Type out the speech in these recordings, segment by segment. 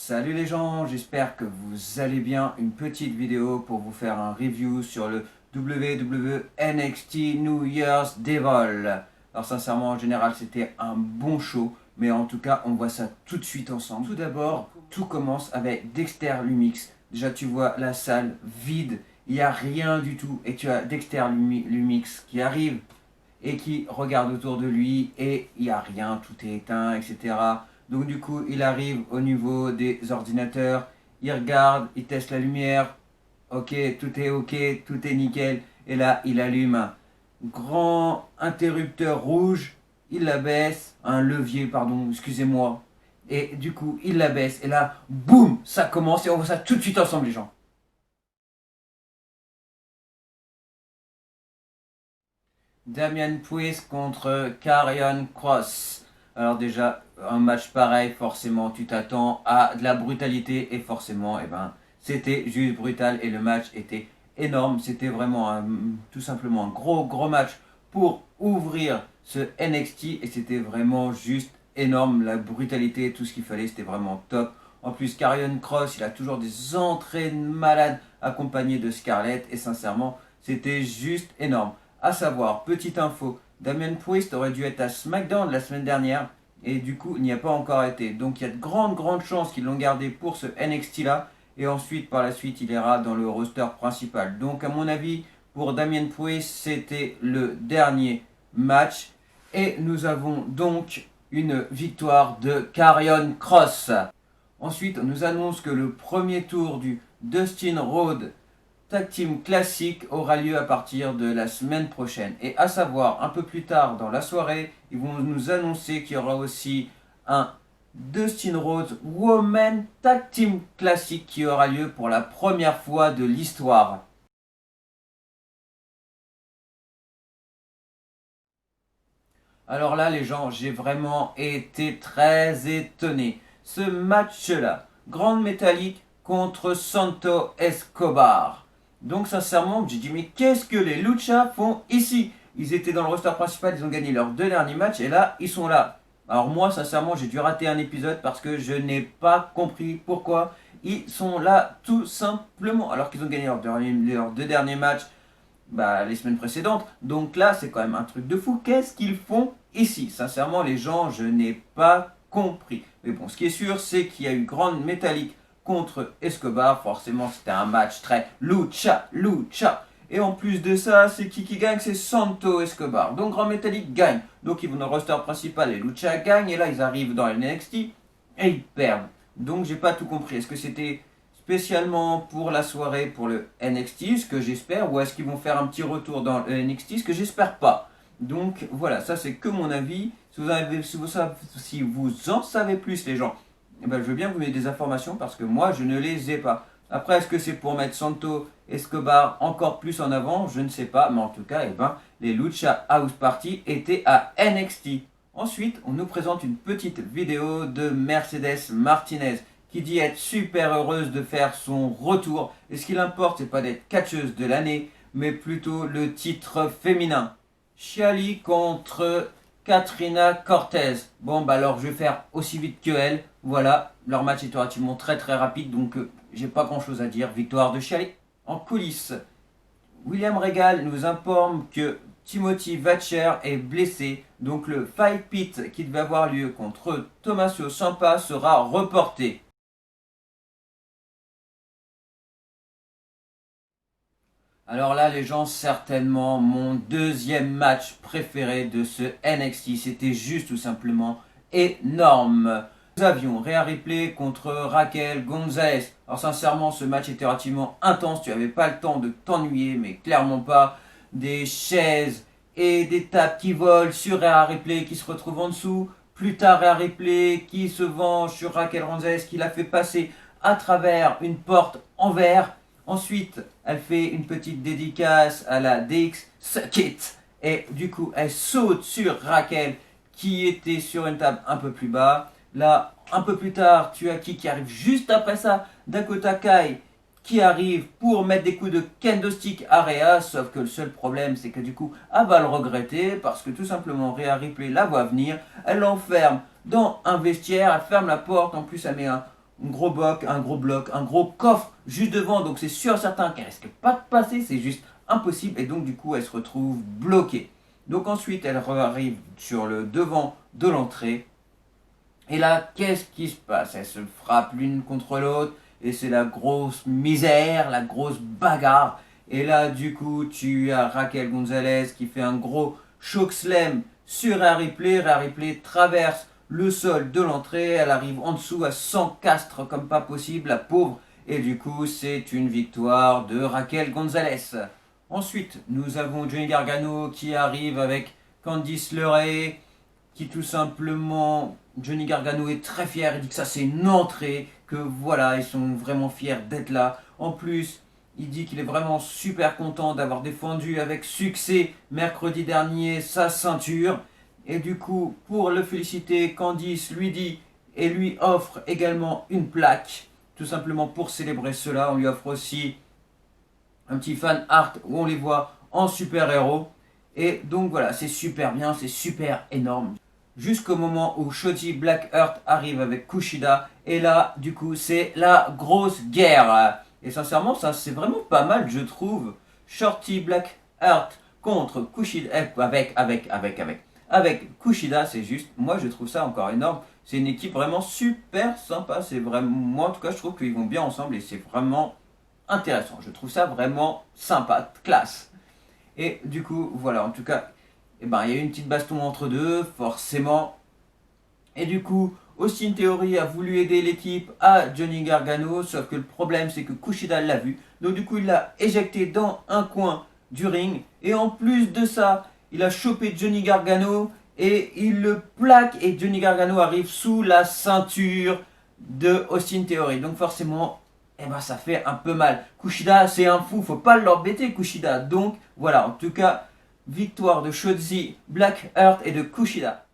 Salut les gens, j'espère que vous allez bien. Une petite vidéo pour vous faire un review sur le WWE NXT New Year's Devil. Alors sincèrement, en général, c'était un bon show, mais en tout cas, on voit ça tout de suite ensemble. Tout d'abord, tout commence avec Dexter Lumis. Déjà, tu vois la salle vide, il n'y a rien du tout. Et tu as Dexter Lumis qui arrive et qui regarde autour de lui et il n'y a rien, tout est éteint, etc. Donc du coup, il arrive au niveau des ordinateurs, il regarde, il teste la lumière, ok, tout est nickel, et là, il allume un grand interrupteur rouge, il la baisse, un levier, pardon, excusez-moi, et du coup, il la baisse, et là, boum, ça commence, et on voit ça tout de suite ensemble, les gens. Damian Priest contre Karrion Kross. Alors déjà, un match pareil, forcément, tu t'attends à de la brutalité et forcément, c'était juste brutal et le match était énorme. C'était vraiment tout simplement un gros match pour ouvrir ce NXT et c'était vraiment juste énorme. La brutalité, tout ce qu'il fallait, c'était vraiment top. En plus, Karrion Kross, il a toujours des entrées malades accompagnées de Scarlett et sincèrement, c'était juste énorme. À savoir, petite info, Damian Priest aurait dû être à SmackDown la semaine dernière et du coup il n'y a pas encore été. Donc il y a de grandes chances qu'ils l'ont gardé pour ce NXT là et ensuite par la suite il ira dans le roster principal. Donc à mon avis pour Damian Priest c'était le dernier match et nous avons donc une victoire de Karrion Kross. Ensuite on nous annonce que le premier tour du Dustin Rhodes Tag Team Classique aura lieu à partir de la semaine prochaine. Et à savoir, un peu plus tard dans la soirée, ils vont nous annoncer qu'il y aura aussi un Dustin Rhodes Women Tag Team Classique qui aura lieu pour la première fois de l'histoire. Alors là, les gens, j'ai vraiment été très étonné. Ce match-là, Grande Métallique contre Santo Escobar. Donc sincèrement, j'ai dit mais qu'est-ce que les Lucha font ici? Ils étaient dans le roster principal, ils ont gagné leurs deux derniers matchs et là, ils sont là. Alors moi, sincèrement, j'ai dû rater un épisode parce que je n'ai pas compris pourquoi ils sont là tout simplement. Alors qu'ils ont gagné leurs deux derniers matchs les semaines précédentes. Donc là, c'est quand même un truc de fou. Qu'est-ce qu'ils font ici? Sincèrement, les gens, je n'ai pas compris. Mais bon, ce qui est sûr, c'est qu'il y a eu Grande Métallique contre Escobar. Forcément, c'était un match très lucha. Et en plus de ça, c'est qui gagne? C'est Santo Escobar. Donc Grand Métallique gagne. Donc ils vont dans le roster principal et Lucha gagne. Et là, ils arrivent dans le NXT et ils perdent. Donc j'ai pas tout compris. Est-ce que c'était spécialement pour la soirée pour le NXT, ce que j'espère, ou est-ce qu'ils vont faire un petit retour dans le NXT, ce que j'espère pas. Donc voilà, ça c'est que mon avis. Si vous en savez plus les gens, je veux bien vous mettre des informations parce que moi je ne les ai pas. Après, est-ce que c'est pour mettre Santo Escobar encore plus en avant? Je ne sais pas, mais en tout cas, les Lucha House Party étaient à NXT. Ensuite, on nous présente une petite vidéo de Mercedes Martinez qui dit être super heureuse de faire son retour. Et ce qui l'importe, c'est pas d'être catcheuse de l'année, mais plutôt le titre féminin. Chiali contre Katrina Cortez. Bon, alors je vais faire aussi vite que elle. Voilà, leur match est relativement très rapide, donc j'ai pas grand chose à dire. Victoire de Chiali. En coulisses, William Regal nous informe que Timothy Thatcher est blessé, donc le Fight Pit qui devait avoir lieu contre Tommaso Ciampa sera reporté. Alors là, les gens, certainement mon deuxième match préféré de ce NXT. C'était juste tout simplement énorme. Nous avions Rhea Ripley contre Raquel Gonzalez. Alors sincèrement, ce match était relativement intense. Tu n'avais pas le temps de t'ennuyer, mais clairement pas. Des chaises et des tables qui volent sur Rhea Ripley qui se retrouvent en dessous. Plus tard, Rhea Ripley qui se venge sur Raquel Gonzalez qui l'a fait passer à travers une porte en verre. Ensuite, elle fait une petite dédicace à la DX Suck It. Et du coup, elle saute sur Raquel qui était sur une table un peu plus bas. Là, un peu plus tard, tu as qui arrive juste après ça, Dakota Kai qui arrive pour mettre des coups de kendo stick à Rhea, sauf que le seul problème c'est que du coup elle va le regretter parce que tout simplement Rhea Ripley la voit venir, elle l'enferme dans un vestiaire, elle ferme la porte, en plus elle met un un gros bloc, un gros coffre juste devant. Donc c'est sûr certain qu'elle risque pas de passer, c'est juste impossible. Et donc du coup elle se retrouve bloquée. Donc ensuite elle arrive sur le devant de l'entrée. Et là, qu'est-ce qui se passe? Elle se frappe l'une contre l'autre. Et c'est la grosse misère, la grosse bagarre. Et là, du coup, tu as Raquel Gonzalez qui fait un gros chokeslam sur Rhea Ripley. Rhea Ripley traverse le sol de l'entrée. Elle arrive en dessous à 100 castres comme pas possible, la pauvre. Et du coup, c'est une victoire de Raquel Gonzalez. Ensuite, nous avons Johnny Gargano qui arrive avec Candice LeRae qui tout simplement, Johnny Gargano est très fier, il dit que ça c'est une entrée, que voilà, ils sont vraiment fiers d'être là. En plus, il dit qu'il est vraiment super content d'avoir défendu avec succès mercredi dernier sa ceinture. Et du coup, pour le féliciter, Candice lui dit et lui offre également une plaque, tout simplement pour célébrer cela. On lui offre aussi un petit fan art où on les voit en super-héros. Et donc voilà, c'est super bien, c'est super énorme jusqu'au moment où Shotzi Blackheart arrive avec Kushida. Et là, du coup, c'est la grosse guerre. Et sincèrement, ça, c'est vraiment pas mal, je trouve. Shorty Blackheart contre Kushida. Avec Kushida, c'est juste. Moi, je trouve ça encore énorme. C'est une équipe vraiment super sympa. C'est vraiment. Moi, en tout cas, je trouve qu'ils vont bien ensemble et c'est vraiment intéressant. Je trouve ça vraiment sympa, classe. Et du coup, voilà, en tout cas, et ben, il y a eu une petite baston entre deux, forcément. Et du coup, Austin Theory a voulu aider l'équipe à Johnny Gargano, sauf que le problème c'est que Kushida l'a vu. Donc du coup, il l'a éjecté dans un coin du ring. Et en plus de ça, il a chopé Johnny Gargano et il le plaque. Et Johnny Gargano arrive sous la ceinture de Austin Theory. Donc forcément, eh ben, ça fait un peu mal. Kushida, c'est un fou, faut pas l'embêter Kushida. Donc voilà, en tout cas, victoire de Shotzi Blackheart et de Kushida.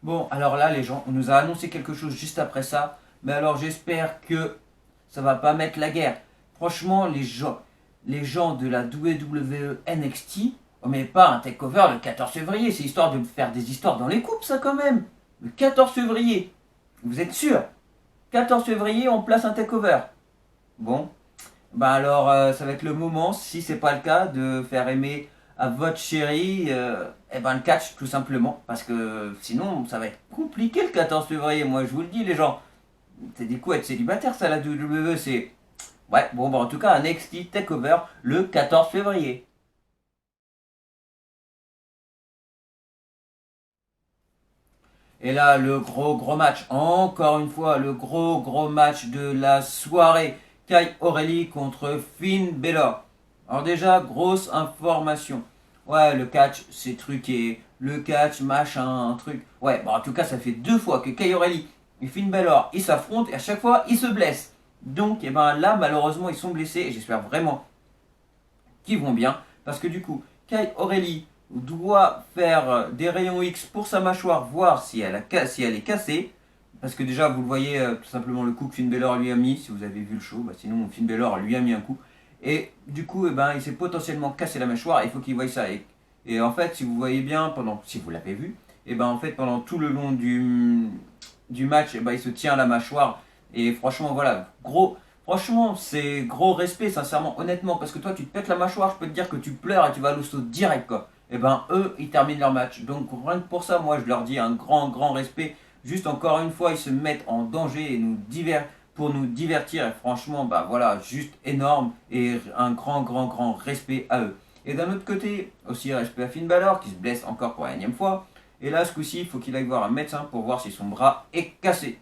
Bon, alors là, les gens, on nous a annoncé quelque chose juste après ça. Mais alors, j'espère que ça va pas mettre la guerre. Franchement, les gens de la WWE NXT, on met pas un takeover le 14 février. C'est histoire de faire des histoires dans les coupes, ça quand même. Le 14 février. Vous êtes sûr? 14 février, on place un takeover. Bon, bah alors ça va être le moment, si c'est pas le cas, de faire aimer à votre chérie eh ben, le catch tout simplement. Parce que sinon ça va être compliqué le 14 février, moi je vous le dis les gens. C'est des coups être célibataire ça la WWE, c'est... Ouais, bon bah en tout cas un NXT Takeover le 14 février. Et là, le gros match, encore une fois, le gros match de la soirée. Kai O'Reilly contre Finn Balor. Alors déjà, grosse information. Ouais, le catch, c'est truqué. Le catch, machin, un truc. Ouais, bon, en tout cas, ça fait 2 fois que Kai O'Reilly et Finn Balor, ils s'affrontent et à chaque fois, ils se blessent. Donc, et ben là, malheureusement, ils sont blessés et j'espère vraiment qui vont bien. Parce que du coup, Kai O'Reilly doit faire des rayons X pour sa mâchoire, voir si elle est cassée. Parce que déjà, vous le voyez, tout simplement le coup que Finn Balor lui a mis, si vous avez vu le show, bah sinon Finn Balor lui a mis un coup. Et du coup, eh ben, il s'est potentiellement cassé la mâchoire, il faut qu'il voie ça. Et en fait, si vous voyez bien, si vous l'avez vu, et ben en fait, pendant tout le long du match, eh ben, il se tient à la mâchoire. Et franchement, voilà, franchement, c'est gros respect, sincèrement, honnêtement, parce que toi, tu te pètes la mâchoire, je peux te dire que tu pleures et tu vas à l'hosto direct, quoi. Et ben, eux, ils terminent leur match. Donc, rien que pour ça, moi, je leur dis un grand respect. Juste encore une fois, ils se mettent en danger et pour nous divertir. Et franchement, bah voilà, juste énorme et un grand respect à eux. Et d'un autre côté, aussi respect à Finn Balor qui se blesse encore pour la énième fois. Et là, ce coup-ci, il faut qu'il aille voir un médecin pour voir si son bras est cassé.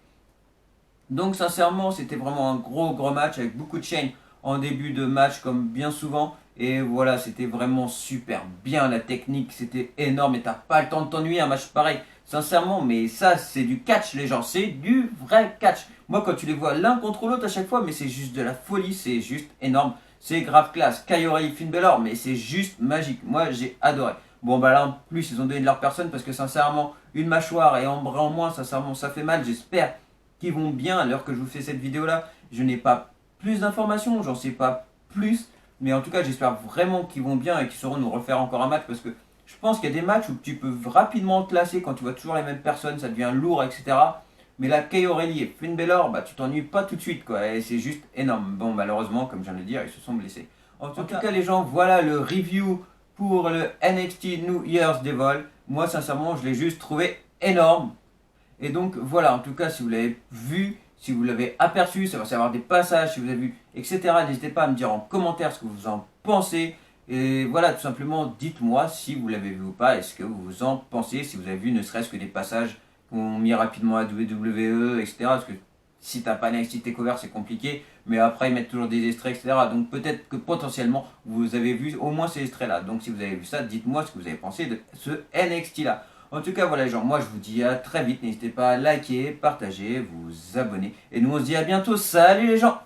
Donc sincèrement, c'était vraiment un gros match avec beaucoup de chaînes en début de match comme bien souvent. Et voilà, c'était vraiment super bien la technique, c'était énorme et t'as pas le temps de t'ennuyer un match pareil. Sincèrement, mais ça c'est du catch les gens, c'est du vrai catch. Moi quand tu les vois l'un contre l'autre à chaque fois, mais c'est juste de la folie, c'est juste énorme. C'est grave classe. Kai O'Reilly, Finn Balor, mais c'est juste magique. Moi j'ai adoré. Bon bah là en plus ils ont donné de leur personne parce que sincèrement, une mâchoire et un bras en moins, sincèrement ça fait mal. J'espère qui vont bien à l'heure que je vous fais cette vidéo là. Je n'ai pas plus d'informations, j'en sais pas plus. Mais en tout cas, j'espère vraiment qu'ils vont bien et qu'ils sauront nous refaire encore un match parce que Je pense qu'il y a des matchs où tu peux rapidement te lasser quand tu vois toujours les mêmes personnes, ça devient lourd, etc. Mais là, Kay O'Reilly et Finn Balor, bah, tu t'ennuies pas tout de suite, quoi. Et c'est juste énorme. Bon, malheureusement, comme je viens de le dire, ils se sont blessés. En tout cas, les gens, voilà le review pour le NXT New Year's Devil. Moi, sincèrement, je l'ai juste trouvé énorme. Et donc, voilà, en tout cas, si vous l'avez vu, si vous l'avez aperçu, ça va savoir des passages, si vous avez vu, etc. N'hésitez pas à me dire en commentaire ce que vous en pensez. Et voilà, tout simplement, dites-moi si vous l'avez vu ou pas, et ce que vous en pensez, si vous avez vu ne serait-ce que des passages qu'on mis rapidement à WWE, etc. Parce que si t'as pas NXT TakeOver, c'est compliqué, mais après ils mettent toujours des extraits, etc. Donc peut-être que potentiellement vous avez vu au moins ces extraits-là. Donc si vous avez vu ça, dites-moi ce que vous avez pensé de ce NXT-là. En tout cas, voilà les gens, moi je vous dis à très vite. N'hésitez pas à liker, partager, vous abonner. Et nous on se dit à bientôt. Salut les gens!